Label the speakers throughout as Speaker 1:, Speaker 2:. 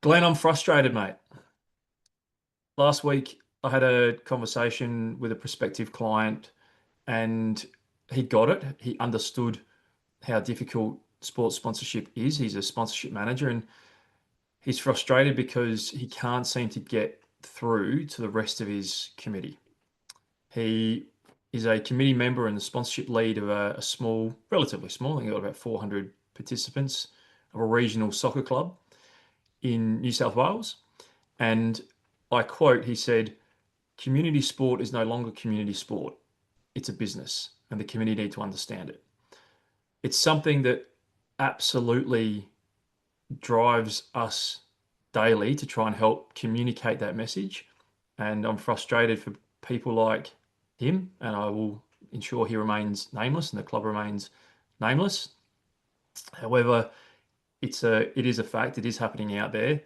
Speaker 1: Glenn, I'm frustrated, mate. Last week, I had a conversation with a prospective client and he got it. He understood how difficult sports sponsorship is. He's a sponsorship manager and he's frustrated because he can't seem to get through to the rest of his committee. He is a committee member and the sponsorship lead of a small, relatively small, I think got about 400 participants of a regional soccer club in New South Wales. And I quote, he said, community sport is no longer community sport. It's a business, and the community need to understand it. It's something that absolutely drives us daily to try and help communicate that message. And I'm frustrated for people like him, and I will ensure he remains nameless and the club remains nameless. However, it is a fact. It is happening out there,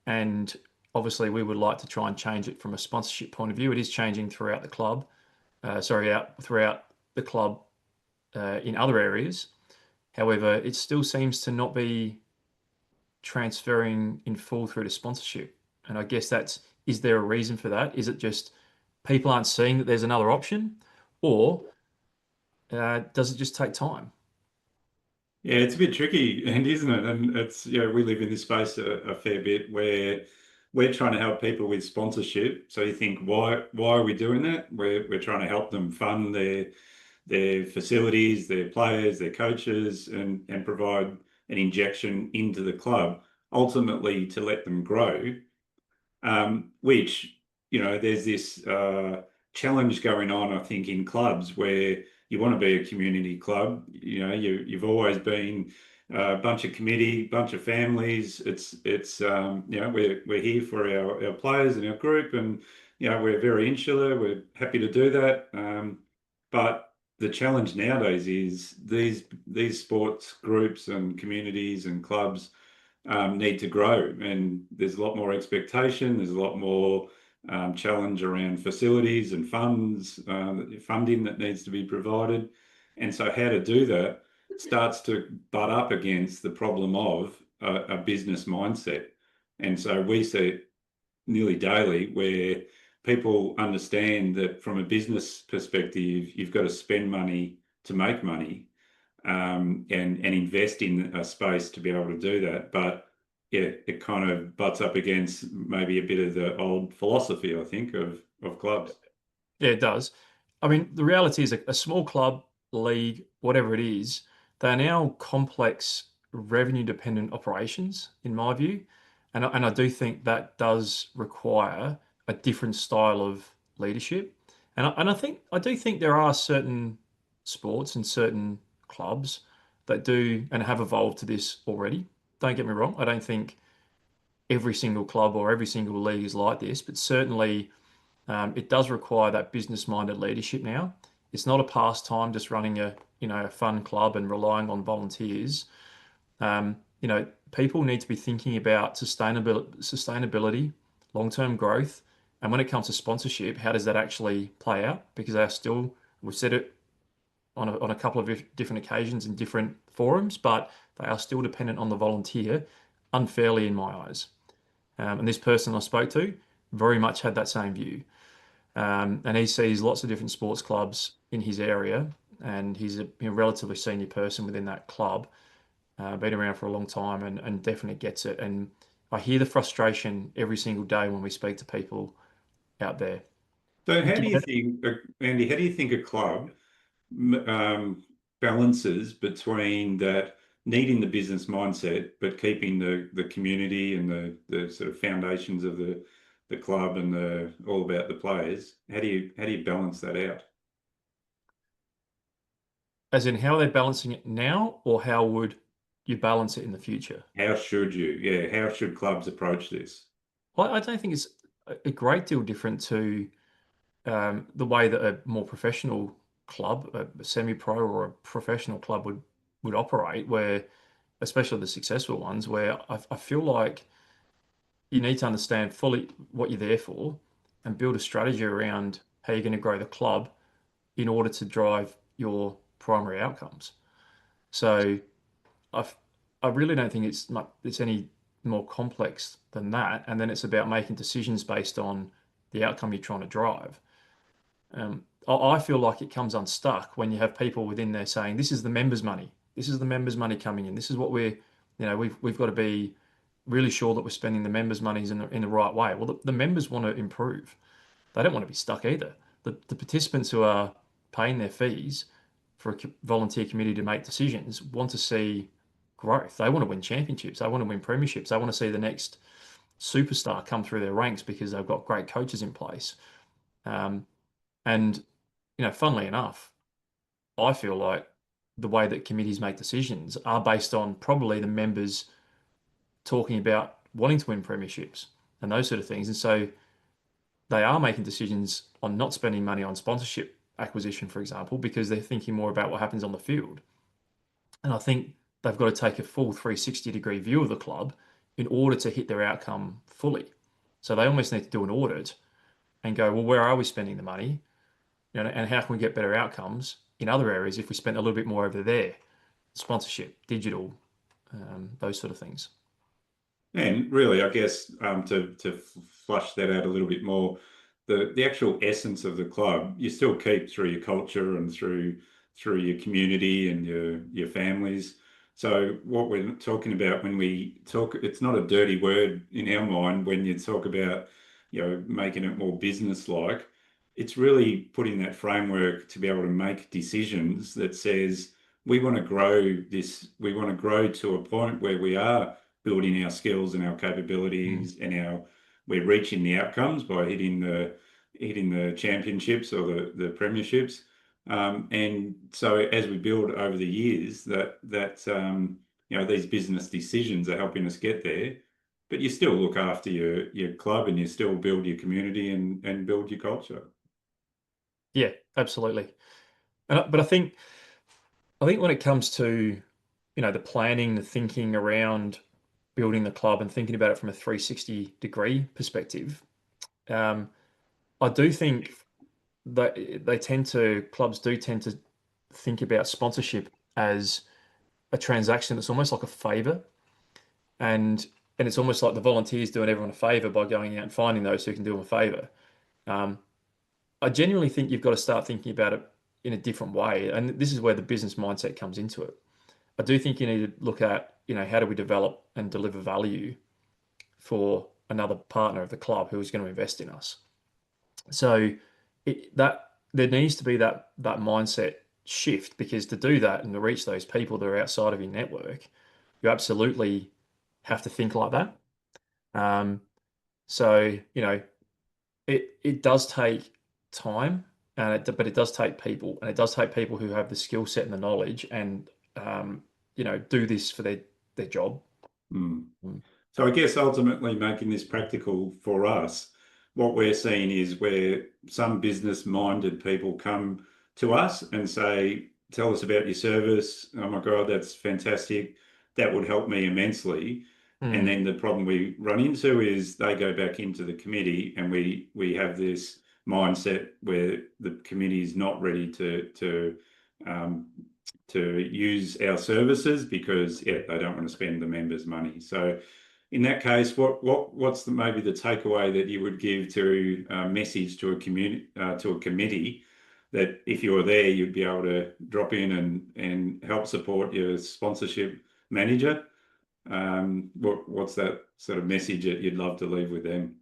Speaker 1: and obviously we would like to try and change it from a sponsorship point of view. It is changing throughout the club, out throughout the club in other areas. However, it still seems to not be transferring in full through to sponsorship. And I guess is there a reason for that? Is it just people aren't seeing that there's another option, or does it just take time?
Speaker 2: Yeah, it's a bit tricky, and isn't it? And we live in this space a fair bit where we're trying to help people with sponsorship. So you think, why are we doing that? We're trying to help them fund their facilities, their players, their coaches, and provide an injection into the club, ultimately to let them grow. Which, there's this challenge going on, I think, in clubs where you want to be a community club. You've always been a bunch of committee, bunch of families. We're here for our players and our group, and we're very insular. We're happy to do that. But the challenge nowadays is these sports groups and communities and clubs need to grow, and there's a lot more expectation. There's a lot more challenge around facilities and funding that needs to be provided, and so how to do that starts to butt up against the problem of a business mindset. And so we see it nearly daily where people understand that from a business perspective, you've got to spend money to make money, and invest in a space to be able to do that. But yeah, it kind of butts up against maybe a bit of the old philosophy, I think, of clubs.
Speaker 1: Yeah, it does. I mean, the reality is a small club, league, whatever it is, they're now complex revenue dependent operations, in my view. And I do think that does require a different style of leadership. I do think there are certain sports and certain clubs that do and have evolved to this already. Don't get me wrong. I don't think every single club or every single league is like this, but certainly it does require that business-minded leadership now. It's not a pastime just running a fun club and relying on volunteers. People need to be thinking about sustainability, long-term growth, and when it comes to sponsorship, how does that actually play out? Because we've said it on a couple of different occasions in different forums, but they are still dependent on the volunteer unfairly in my eyes. And this person I spoke to very much had that same view. And he sees lots of different sports clubs in his area, and he's a relatively senior person within that club, been around for a long time, and definitely gets it. And I hear the frustration every single day when we speak to people out there.
Speaker 2: So how do you
Speaker 1: Glenn?
Speaker 2: think, Andy, how do you think a club balances between that needing the business mindset, but keeping the community and the sort of foundations of the club and the all about the players? How do you balance that out?
Speaker 1: As in, how are they balancing it now, or how would you balance it in the future?
Speaker 2: How should you? Yeah, how should clubs approach this?
Speaker 1: Well, I don't think it's a great deal different to the way that a more professional club, a semi-pro or a professional club would operate, where especially the successful ones, where I feel like you need to understand fully what you're there for and build a strategy around how you're going to grow the club in order to drive your primary outcomes. So I I really don't think it's any more complex than that. And then it's about making decisions based on the outcome you're trying to drive. I feel like it comes unstuck when you have people within there saying, "This is the members' money. This is the members' money coming in. This is what we've got to be really sure that we're spending the members' monies in the right way." Well, the members want to improve. They don't want to be stuck either. The participants who are paying their fees for a volunteer committee to make decisions want to see growth. They want to win championships. They want to win premierships. They want to see the next superstar come through their ranks because they've got great coaches in place. Um, and funnily enough, I feel like the way that committees make decisions are based on probably the members talking about wanting to win premierships and those sort of things. And so they are making decisions on not spending money on sponsorship acquisition, for example, because they're thinking more about what happens on the field. And I think they've got to take a full 360-degree view of the club in order to hit their outcome fully. So they almost need to do an audit and go, well, where are we spending the money? And how can we get better outcomes in other areas if we spent a little bit more over there? Sponsorship, digital, those sort of things.
Speaker 2: And really, I guess to flush that out a little bit more, the actual essence of the club you still keep through your culture and through your community and your families. So what we're talking about when we talk, it's not a dirty word in our mind when you talk about, making it more business-like. It's really putting that framework to be able to make decisions that says we want to grow this, we want to grow to a point where we are building our skills and our
Speaker 1: Mm.
Speaker 2: capabilities and we're reaching the outcomes by hitting the championships or the premierships. And so as we build over the years these business decisions are helping us get there, but you still look after your club and you still build your community and build your culture.
Speaker 1: Yeah, absolutely. But I think when it comes to the planning, the thinking around building the club and thinking about it from a 360-degree perspective, um, I do think that clubs do tend to think about sponsorship as a transaction that's almost like a favor, and it's almost like the volunteers doing everyone a favor by going out and finding those who can do them a favor. Um, I genuinely think you've got to start thinking about it in a different way, and this is where the business mindset comes into it. I do think you need to look at, how do we develop and deliver value for another partner of the club who is going to invest in us. So that there needs to be that mindset shift, because to do that and to reach those people that are outside of your network, you absolutely have to think like that. Um, so it does take time, but it does take people, and it does take people who have the skill set and the knowledge, and do this for their job.
Speaker 2: Mm.
Speaker 1: Mm.
Speaker 2: So I guess ultimately making this practical for us, what we're seeing is where some business-minded people come to us and say, "Tell us about your service. Oh my God, that's fantastic. That would help me immensely." And
Speaker 1: Mm.
Speaker 2: then the problem we run into is they go back into the committee and we have this mindset where the committee is not ready um, to use our services because they don't want to spend the members' money. So in that case, what's maybe the takeaway that you would give to a message to a committee that if you're there, you'd be able to drop in and help support your sponsorship manager? What's that sort of message that you'd love to leave with them?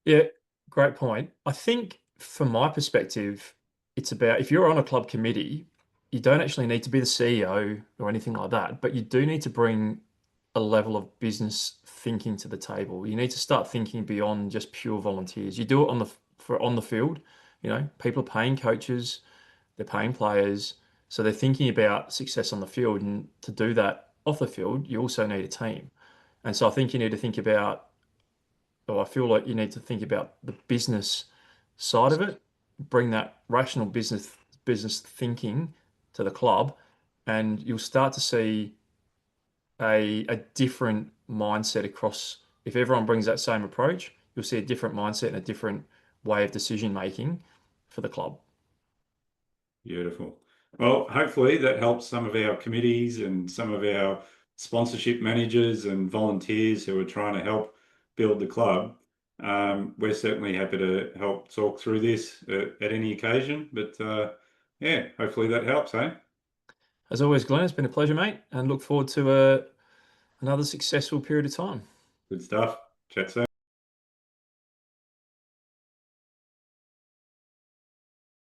Speaker 1: Yeah, great point. I think from my perspective, it's about, if you're on a club committee, you don't actually need to be the CEO or anything like that, but you do need to bring a level of business thinking to the table. You need to start thinking beyond just pure volunteers. You do it on the field. People are paying coaches, they're paying players, so they're thinking about success on the field. And to do that off the field, you also need a team. And so I think you need to think about, or I feel like you need to think about the business side of it, bring that rational business thinking to the club, and you'll start to see a different mindset across. If everyone brings that same approach, you'll see a different mindset and a different way of decision making for the club.
Speaker 2: Beautiful. Well, hopefully that helps some of our committees and some of our sponsorship managers and volunteers who are trying to help build the club, we're certainly happy to help talk through this at any occasion. But yeah, hopefully that helps, eh?
Speaker 1: As always, Glenn, it's been a pleasure, mate, and look forward to another successful period of time.
Speaker 2: Good stuff. Chat soon.